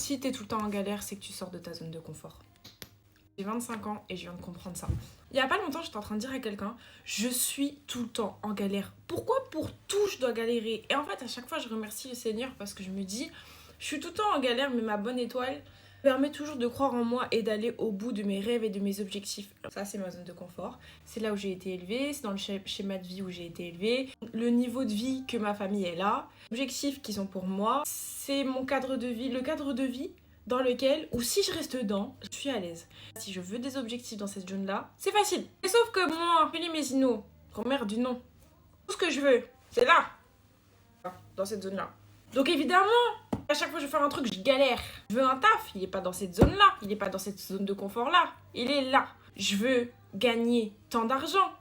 Si t'es tout le temps en galère, c'est que tu sors de ta zone de confort. J'ai 25 ans et je viens de comprendre ça. Il y a pas longtemps, j'étais en train de dire à quelqu'un, je suis tout le temps en galère. Pourquoi pour tout je dois galérer? Et en fait, à chaque fois, je remercie le Seigneur parce que je me dis, je suis tout le temps en galère, mais ma bonne étoile permet toujours de croire en moi et d'aller au bout de mes rêves et de mes objectifs. Ça, c'est ma zone de confort. C'est là où j'ai été élevée, c'est dans le schéma de vie où j'ai été élevée. Le niveau de vie que ma famille est là, les objectifs qui sont pour moi, c'est mon cadre de vie. Le cadre de vie dans lequel, ou si je reste dedans, je suis à l'aise. Si je veux des objectifs dans cette zone-là, c'est facile. Et sauf que moi, Julie Mézino, grand-mère du nom, tout ce que je veux, c'est là, dans cette zone-là. Donc évidemment, à chaque fois que je veux faire un truc, je galère. Je veux un taf, il est pas dans cette zone-là, il est pas dans cette zone de confort-là, il est là. Je veux gagner tant d'argent.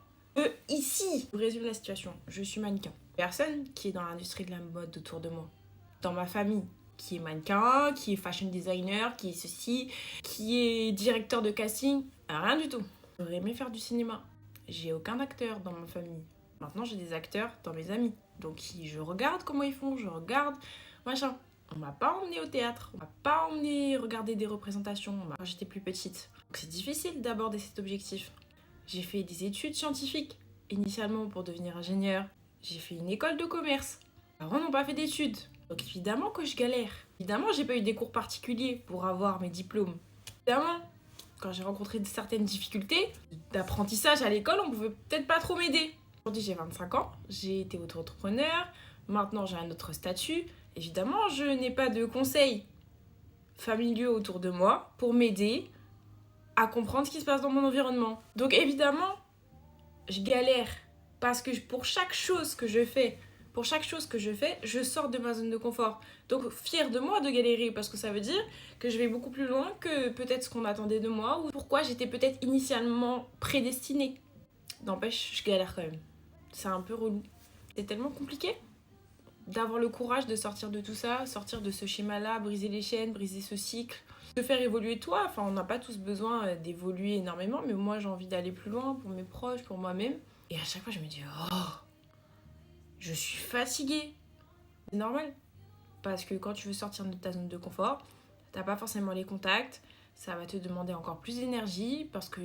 Ici, je résume la situation, je suis mannequin. Personne qui est dans l'industrie de la mode autour de moi, dans ma famille, qui est mannequin, qui est fashion designer, qui est ceci, qui est directeur de casting, rien du tout. J'aurais aimé faire du cinéma. J'ai aucun acteur dans ma famille. Maintenant, j'ai des acteurs dans mes amis. Donc, je regarde comment ils font, je regarde, machin. On m'a pas emmené au théâtre, on m'a pas emmené regarder des représentations quand j'étais plus petite. Donc, c'est difficile d'aborder cet objectif. J'ai fait des études scientifiques, initialement pour devenir ingénieur. J'ai fait une école de commerce. Mes parents n'ont pas fait d'études. Donc évidemment que je galère. Évidemment, j'ai pas eu des cours particuliers pour avoir mes diplômes. Évidemment, quand j'ai rencontré certaines difficultés d'apprentissage à l'école, on pouvait peut-être pas trop m'aider. Aujourd'hui, j'ai 25 ans, j'ai été auto-entrepreneur, maintenant j'ai un autre statut. Évidemment, je n'ai pas de conseils familiaux autour de moi pour m'aider à comprendre ce qui se passe dans mon environnement. Donc évidemment, je galère parce que pour chaque chose que je fais, je sors de ma zone de confort. Donc, fière de moi de galérer, parce que ça veut dire que je vais beaucoup plus loin que peut-être ce qu'on attendait de moi, ou pourquoi j'étais peut-être initialement prédestinée. N'empêche, je galère quand même. C'est un peu relou. C'est tellement compliqué d'avoir le courage de sortir de tout ça, sortir de ce schéma-là, briser les chaînes, briser ce cycle, de faire évoluer toi. Enfin, on n'a pas tous besoin d'évoluer énormément, mais moi, j'ai envie d'aller plus loin pour mes proches, pour moi-même. Et à chaque fois, je me dis, oh, je suis fatiguée. C'est normal. Parce que quand tu veux sortir de ta zone de confort, t'as pas forcément les contacts, ça va te demander encore plus d'énergie parce que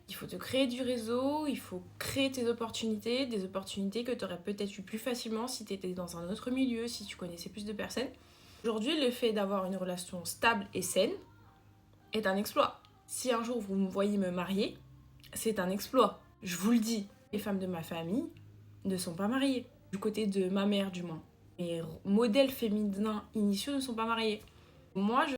il faut te créer du réseau, il faut créer tes opportunités, des opportunités que tu aurais peut-être eu plus facilement si tu étais dans un autre milieu, si tu connaissais plus de personnes. Aujourd'hui, le fait d'avoir une relation stable et saine est un exploit. Si un jour vous me voyez me marier, c'est un exploit. Je vous le dis, les femmes de ma famille ne sont pas mariées. Du côté de ma mère, du moins. Mes modèles féminins initiaux ne sont pas mariés. Moi, je